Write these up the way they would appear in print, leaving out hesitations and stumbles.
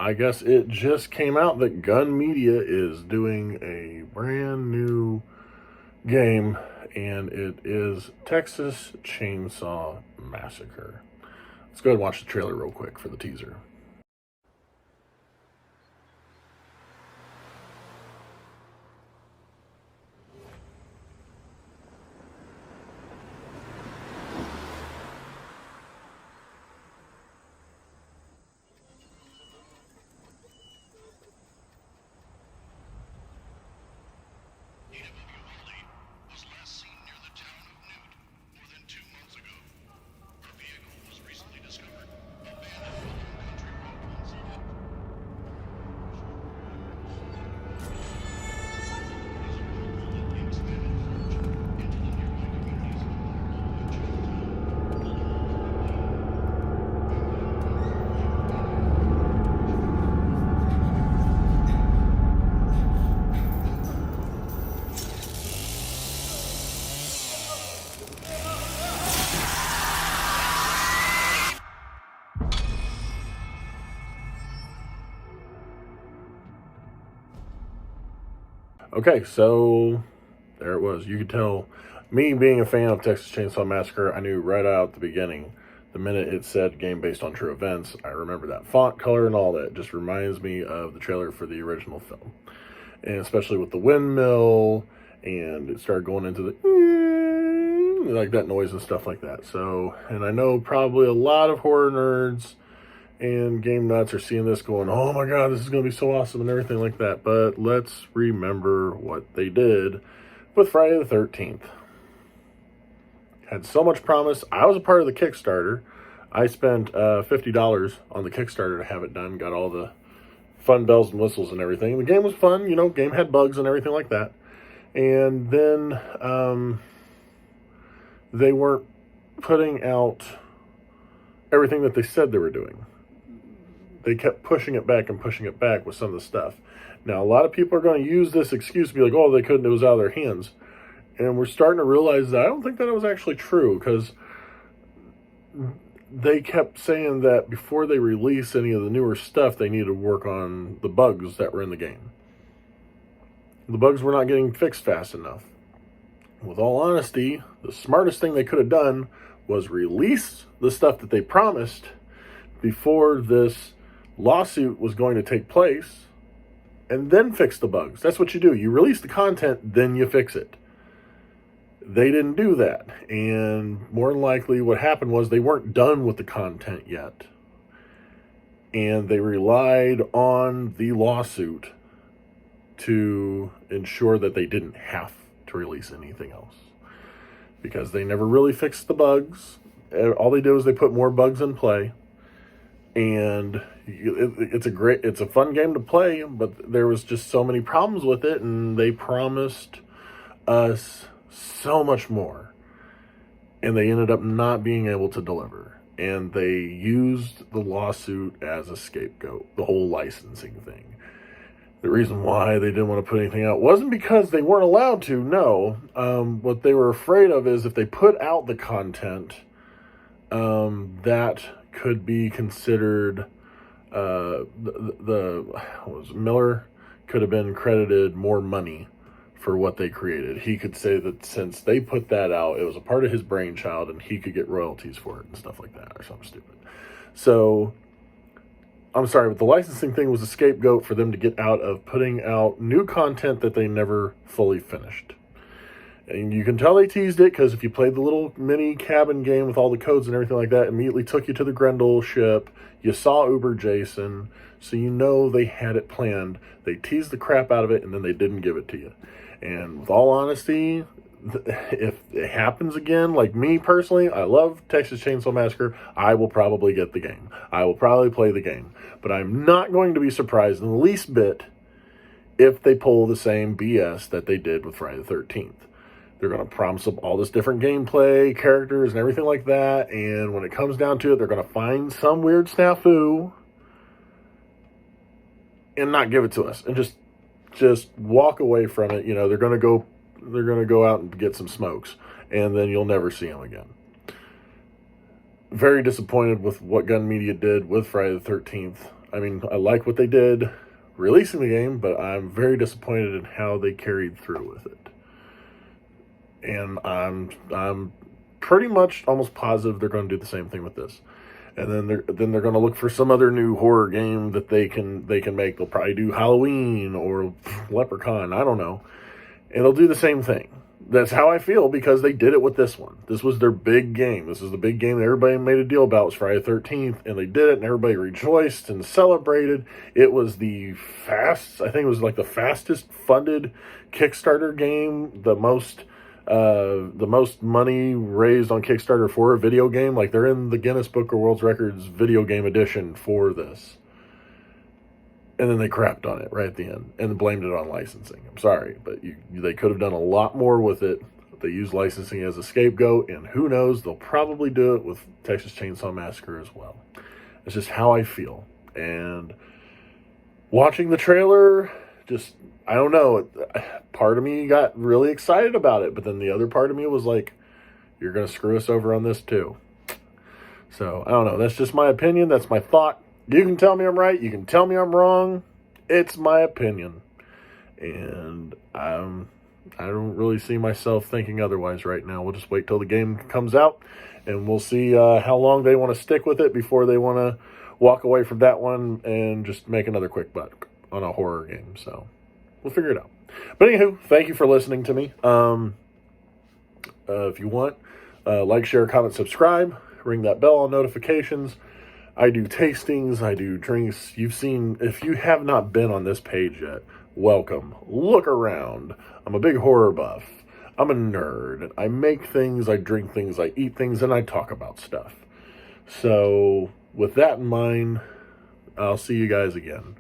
I guess it just came out that Gun Media is doing a brand new game, and it is Texas Chainsaw Massacre. Let's go ahead and watch the trailer real quick for the teaser. Okay, so there it was. You could tell, me being a fan of Texas Chainsaw Massacre, I knew right out at the beginning, the minute it said game based on true events, I remember that font color and all that. It just reminds me of the trailer for the original film. And especially with the windmill, and it started going into the like that noise and stuff like that. So, and I know probably a lot of horror nerds and game nuts are seeing this going, oh my god, this is going to be so awesome and everything like that. But let's remember what they did with Friday the 13th. Had so much promise. I was a part of the Kickstarter. I spent $50 on the Kickstarter to have it done. Got all the fun bells and whistles and everything. The game was fun. You know, game had bugs and everything like that. And then they weren't putting out everything that they said they were doing. They kept pushing it back with some of the stuff. Now, a lot of people are going to use this excuse to be like, oh, they couldn't, it was out of their hands. And we're starting to realize that I don't think that it was actually true, because they kept saying that before they release any of the newer stuff, they need to work on the bugs that were in the game. The bugs were not getting fixed fast enough. With all honesty, the smartest thing they could have done was release the stuff that they promised before this lawsuit was going to take place, and then fix the bugs. That's what you do. You release the content, then you fix it. They didn't do that, and more than likely what happened was they weren't done with the content yet, and they relied on the lawsuit to ensure that they didn't have to release anything else, because they never really fixed the bugs. All they did was they put more bugs in play. And it's a fun game to play, but there was just so many problems with it, and they promised us so much more, and they ended up not being able to deliver. And they used the lawsuit as a scapegoat, the whole licensing thing. The reason why they didn't want to put anything out wasn't because they weren't allowed to, no. What they were afraid of is if they put out the content, that could be considered, Miller could have been credited more money for what they created. He could say that since they put that out, it was a part of his brainchild, and he could get royalties for it and stuff like that, or something stupid. So, I'm sorry, but the licensing thing was a scapegoat for them to get out of putting out new content that they never fully finished. And you can tell they teased it, because if you played the little mini cabin game with all the codes and everything like that, it immediately took you to the Grendel ship. You saw Uber Jason, so you know they had it planned. They teased the crap out of it, and then they didn't give it to you. And with all honesty, if it happens again, like me personally, I love Texas Chainsaw Massacre. I will probably get the game. I will probably play the game. But I'm not going to be surprised in the least bit if they pull the same BS that they did with Friday the 13th. They're going to promise up all this different gameplay, characters, and everything like that. And when it comes down to it, they're going to find some weird snafu and not give it to us, and just walk away from it. You know, they're going to go out and get some smokes, and then you'll never see them again. Very disappointed with what Gun Media did with Friday the 13th. I mean, I like what they did releasing the game, but I'm very disappointed in how they carried through with it. And I'm pretty much almost positive they're going to do the same thing with this. And then they're going to look for some other new horror game that they can make. They'll probably do Halloween or Leprechaun, I don't know. And they'll do the same thing. That's how I feel, because they did it with this one. This was their big game. This is the big game that everybody made a deal about. It was Friday the 13th, and they did it, and everybody rejoiced and celebrated. It was I think it was like the fastest funded Kickstarter game, the most money raised on Kickstarter for a video game. Like, they're in the Guinness Book of World Records video game edition for this. And then they crapped on it right at the end and blamed it on licensing. I'm sorry, but they could have done a lot more with it. They used licensing as a scapegoat, and who knows, they'll probably do it with Texas Chainsaw Massacre as well. It's just how I feel. And watching the trailer, just, I don't know, part of me got really excited about it, but then the other part of me was like, you're going to screw us over on this too. So, I don't know. That's just my opinion. That's my thought. You can tell me I'm right. You can tell me I'm wrong. It's my opinion. And I don't really see myself thinking otherwise right now. We'll just wait till the game comes out, and we'll see how long they want to stick with it before they want to walk away from that one and just make another quick buck on a horror game. So we'll figure it out. But anywho, thank you for listening to me. If you want, like, share, comment, subscribe. Ring that bell on notifications. I do tastings, I do drinks. If you have not been on this page yet, welcome. Look around. I'm a big horror buff. I'm a nerd. I make things, I drink things, I eat things, and I talk about stuff. So, with that in mind, I'll see you guys again.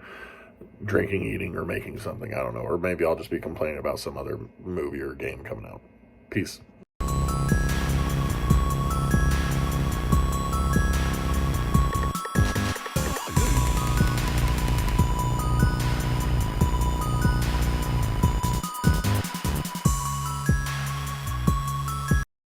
Drinking, eating, or making something, I don't know. Or maybe I'll just be complaining about some other movie or game coming out. Peace.